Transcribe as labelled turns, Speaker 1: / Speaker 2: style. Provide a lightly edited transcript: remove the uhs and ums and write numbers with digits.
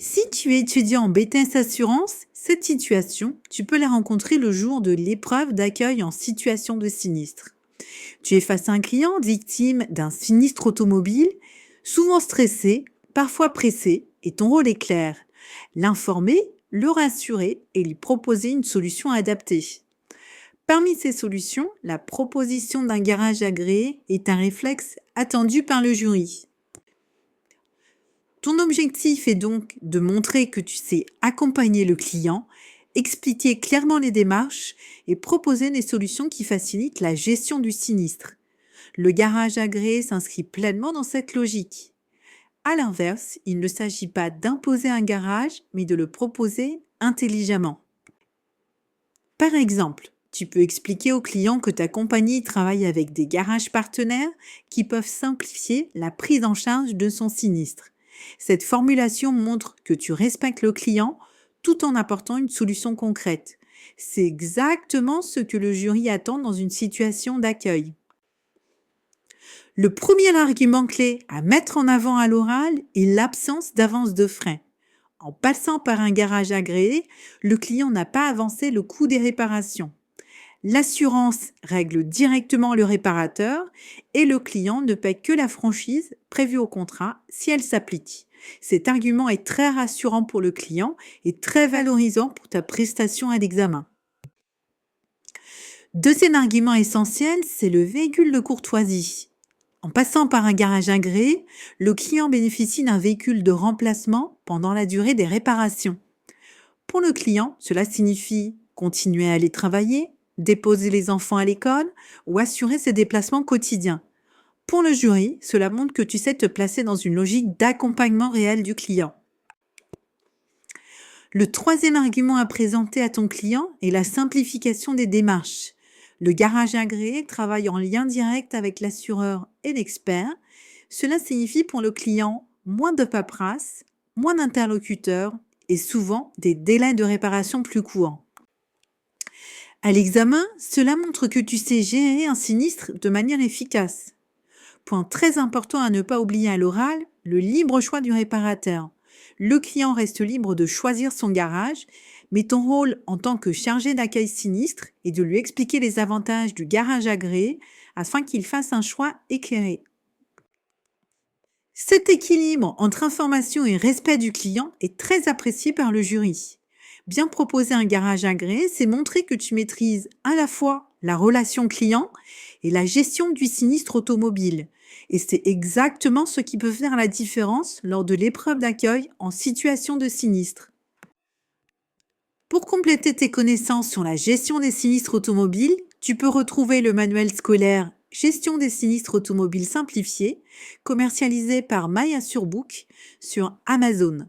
Speaker 1: Si tu es étudiant en BTS Assurance, cette situation, tu peux la rencontrer le jour de l'épreuve d'accueil en situation de sinistre. Tu es face à un client victime d'un sinistre automobile, souvent stressé, parfois pressé, et ton rôle est clair: l'informer, le rassurer et lui proposer une solution adaptée. Parmi ces solutions, la proposition d'un garage agréé est un réflexe attendu par le jury. Ton objectif est donc de montrer que tu sais accompagner le client, expliquer clairement les démarches et proposer des solutions qui facilitent la gestion du sinistre. Le garage agréé s'inscrit pleinement dans cette logique. À l'inverse, il ne s'agit pas d'imposer un garage, mais de le proposer intelligemment. Par exemple, tu peux expliquer au client que ta compagnie travaille avec des garages partenaires qui peuvent simplifier la prise en charge de son sinistre. Cette formulation montre que tu respectes le client tout en apportant une solution concrète. C'est exactement ce que le jury attend dans une situation d'accueil. Le premier argument clé à mettre en avant à l'oral est l'absence d'avance de frais. En passant par un garage agréé, le client n'a pas avancé le coût des réparations. L'assurance règle directement le réparateur et le client ne paie que la franchise prévue au contrat si elle s'applique. Cet argument est très rassurant pour le client et très valorisant pour ta prestation à l'examen. Deuxième argument essentiel, c'est le véhicule de courtoisie. En passant par un garage agréé, le client bénéficie d'un véhicule de remplacement pendant la durée des réparations. Pour le client, cela signifie continuer à aller travailler, déposer les enfants à l'école ou assurer ses déplacements quotidiens. Pour le jury, cela montre que tu sais te placer dans une logique d'accompagnement réel du client. Le troisième argument à présenter à ton client est la simplification des démarches. Le garage agréé travaille en lien direct avec l'assureur et l'expert. Cela signifie pour le client moins de paperasse, moins d'interlocuteurs et souvent des délais de réparation plus courts. À l'examen, cela montre que tu sais gérer un sinistre de manière efficace. Point très important à ne pas oublier à l'oral, le libre choix du réparateur. Le client reste libre de choisir son garage, mais ton rôle en tant que chargé d'accueil sinistre est de lui expliquer les avantages du garage agréé afin qu'il fasse un choix éclairé. Cet équilibre entre information et respect du client est très apprécié par le jury. Bien proposer un garage agréé, c'est montrer que tu maîtrises à la fois la relation client et la gestion du sinistre automobile. Et c'est exactement ce qui peut faire la différence lors de l'épreuve d'accueil en situation de sinistre. Pour compléter tes connaissances sur la gestion des sinistres automobiles, tu peux retrouver le manuel scolaire Gestion des sinistres automobiles simplifié, commercialisé par MyAssurebook sur Amazon.